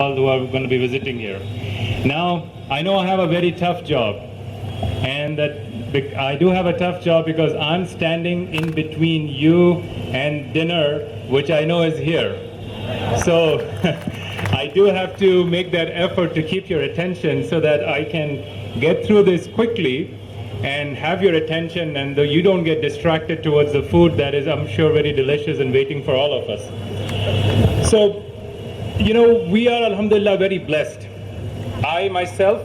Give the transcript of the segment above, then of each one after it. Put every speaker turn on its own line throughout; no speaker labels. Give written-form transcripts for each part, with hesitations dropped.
who are going to be visiting here. Now, I know I have a very tough job, and that I do have a tough job because I'm standing in between you and dinner, which I know is here. So I do have to make that effort to keep your attention so that I can get through this quickly and have your attention, and you don't get distracted towards the food that is, I'm sure, very delicious and waiting for all of us. So, we are, alhamdulillah, very blessed. I myself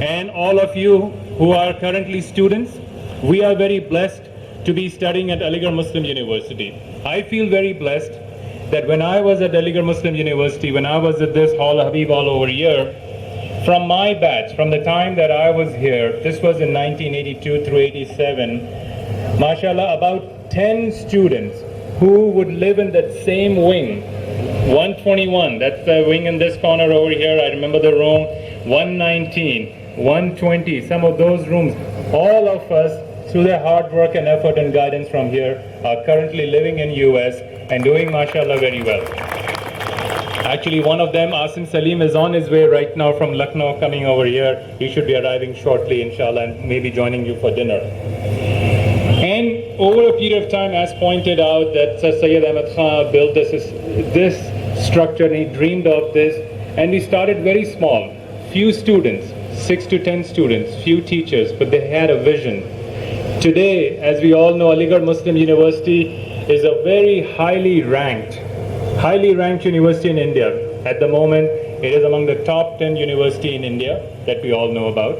and all of you who are currently students, we are very blessed to be studying at Aligarh Muslim University. I feel very blessed that when I was at Aligarh Muslim University, when I was at this hall, Habib all over here, from my batch, from the time that I was here, this was in 1982 through 87, mashallah, about 10 students who would live in that same wing. 121, that's the wing in this corner over here. I remember the room. 119, 120, some of those rooms. All of us, through their hard work and effort and guidance from here, are currently living in US and doing, mashallah, very well. Actually, one of them, Asim Salim, is on his way right now from Lucknow coming over here. He should be arriving shortly, inshallah, and maybe joining you for dinner. And over a period of time, as pointed out, that Syed Ahmed Khan built this structure, and he dreamed of this, and we started very small. Few students, 6 to 10 students, few teachers, but they had a vision. Today, as we all know, Aligarh Muslim University is a very highly ranked university in India. At the moment, it is among the top 10 university in India that we all know about.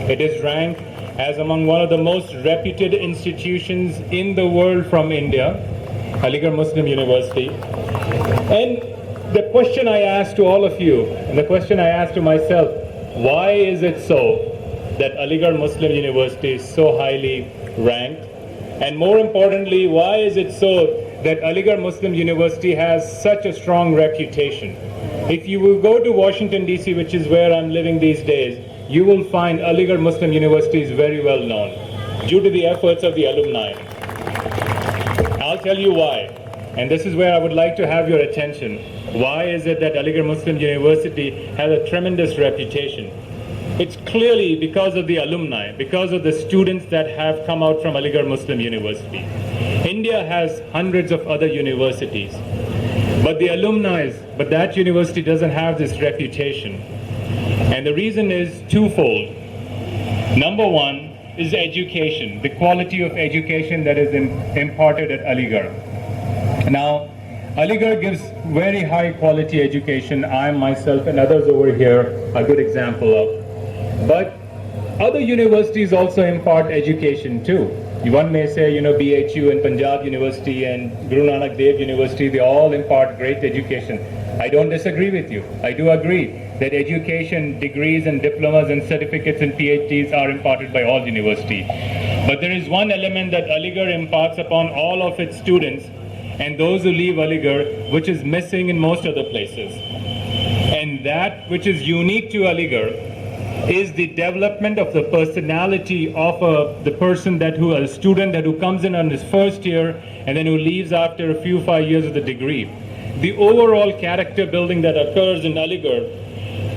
It is ranked as among one of the most reputed institutions in the world from India, Aligarh Muslim University. And the question I ask to all of you, and the question I ask to myself, why is it so that Aligarh Muslim University is so highly ranked? And more importantly, why is it so that Aligarh Muslim University has such a strong reputation? If you will go to Washington, D.C., which is where I'm living these days, you will find Aligarh Muslim University is very well known due to the efforts of the alumni. I'll tell you why. And this is where I would like to have your attention. Why is it that Aligarh Muslim University has a tremendous reputation? It's clearly because of the alumni, because of the students that have come out from Aligarh Muslim University. India has hundreds of other universities, but that university doesn't have this reputation. And the reason is twofold. Number one is education, the quality of education that is imparted at Aligarh. Now, Aligarh gives very high quality education. I myself and others over here are a good example of. But other universities also impart education too. One may say, BHU and Punjab University and Guru Nanak Dev University, they all impart great education. I don't disagree with you. I do agree that education, degrees and diplomas and certificates and PhDs are imparted by all universities. But there is one element that Aligarh imparts upon all of its students and those who leave Aligarh, which is missing in most other places. And that which is unique to Aligarh is the development of the personality of a student who comes in on his first year and then who leaves after a few 5 years of the degree. The overall character building that occurs in Aligarh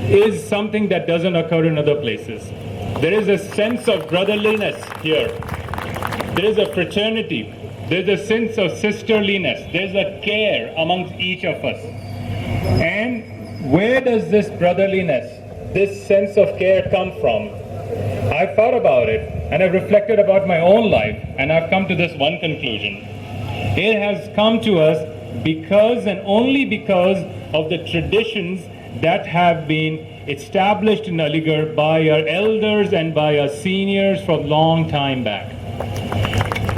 is something that doesn't occur in other places. There is a sense of brotherliness here. There is a fraternity. There's a sense of sisterliness. There's a care amongst each of us. And where does this brotherliness, this sense of care come from? I've thought about it and I've reflected about my own life, and I've come to this one conclusion. It has come to us because and only because of the traditions that have been established in Aligarh by our elders and by our seniors from long time back.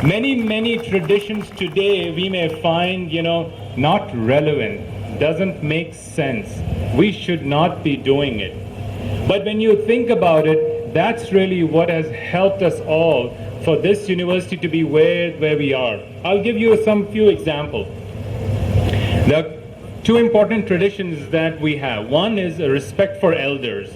Many traditions today we may find, not relevant, doesn't make sense. We should not be doing it. But when you think about it, that's really what has helped us all for this university to be where we are. I'll give you few examples. There are two important traditions that we have. One is a respect for elders.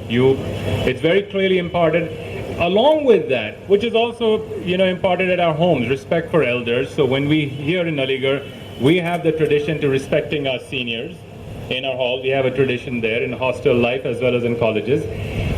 It's very clearly imparted. Along with that, which is also imparted at our homes, respect for elders. So when we here in Aligarh, we have the tradition to respecting our seniors. in our hall. We have a tradition there in hostel life as well as in colleges.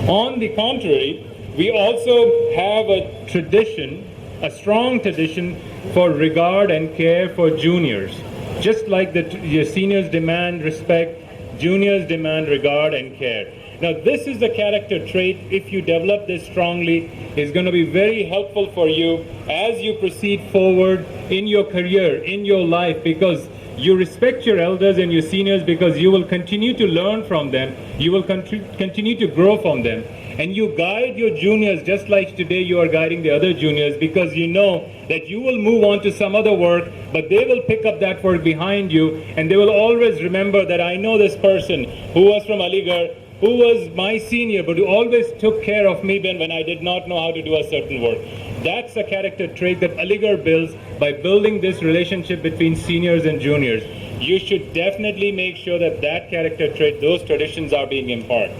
On the contrary, we also have a tradition, a strong tradition for regard and care for juniors. Just like your seniors demand respect, juniors demand regard and care. Now this is the character trait, if you develop this strongly, is going to be very helpful for you as you proceed forward in your career, in your life, because you respect your elders and your seniors because you will continue to learn from them, you will continue to grow from them. And you guide your juniors just like today you are guiding the other juniors, because you know that you will move on to some other work, but they will pick up that work behind you, and they will always remember that I know this person who was from Aligarh, who was my senior, but who always took care of me when I did not know how to do a certain work. That's a character trait that Aligarh builds by building this relationship between seniors and juniors. You should definitely make sure that that character trait, those traditions are being imparted.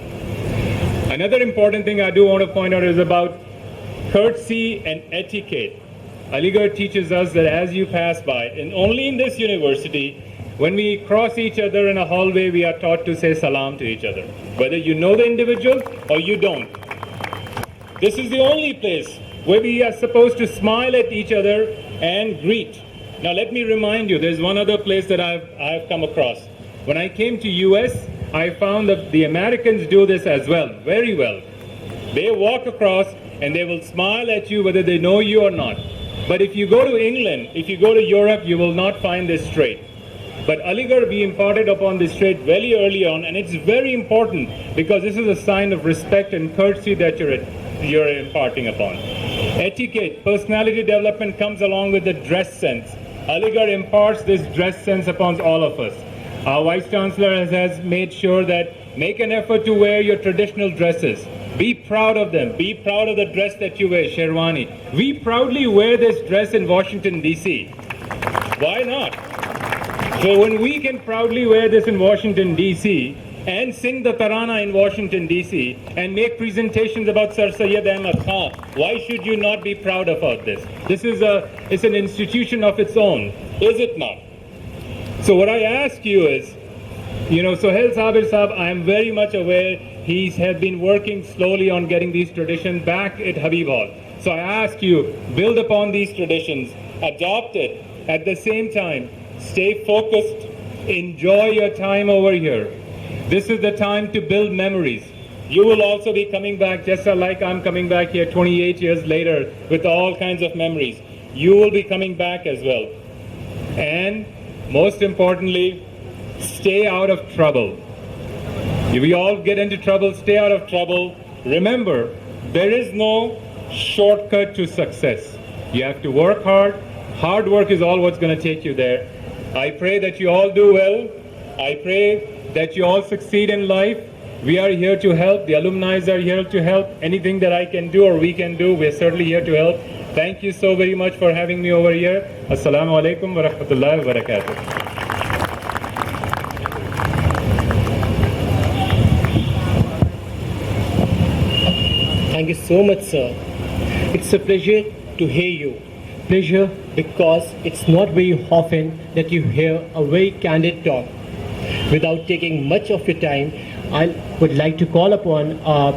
Another important thing I do want to point out is about courtesy and etiquette. Aligarh teaches us that as you pass by, and only in this university, when we cross each other in a hallway, we are taught to say salam to each other, whether you know the individual or you don't. This is the only place where we are supposed to smile at each other and greet. Now let me remind you, there's one other place that I've come across. When I came to US, I found that the Americans do this as well, very well. They walk across and they will smile at you whether they know you or not. But if you go to England, if you go to Europe, you will not find this trait. But Aligarh, we imparted upon this trait very early on, and it's very important because this is a sign of respect and courtesy that you're imparting upon. Etiquette, personality development comes along with the dress sense. Aligarh imparts this dress sense upon all of us. Our Vice Chancellor has made sure that make an effort to wear your traditional dresses. Be proud of them. Be proud of the dress that you wear, Sherwani. We proudly wear this dress in Washington, D.C. Why not? So when we can proudly wear this in Washington, D.C., and sing the Tarana in Washington, D.C., and make presentations about Sir Syed Ahmad Khan, why should you not be proud about this? This is it's an institution of its own, is it not? So what I ask you is, Sohail Sabir Saab, I am very much aware he has been working slowly on getting these traditions back at Habib Hall. So I ask you, build upon these traditions, adopt it. At the same time, stay focused, enjoy your time over here. This is the time to build memories. You will also be coming back, just like I'm coming back here 28 years later with all kinds of memories. You will be coming back as well. And most importantly, stay out of trouble. If we all get into trouble, stay out of trouble. Remember, there is no shortcut to success. You have to work hard. Hard work is all what's going to take you there. I pray that you all do well. I pray that you all succeed in life. We are here to help. The alumni are here to help. Anything that I can do or we can do, we're certainly here to help. Thank you so very much for having me over here. Assalamu alaikum wa rahmatullahi wa barakatuh.
Thank you so much, sir. It's a pleasure to hear you. Pleasure because it's not very often that you hear a very candid talk. Without taking much of your time, I would like to call upon our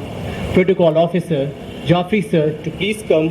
protocol officer, Jaffrey sir, to please come.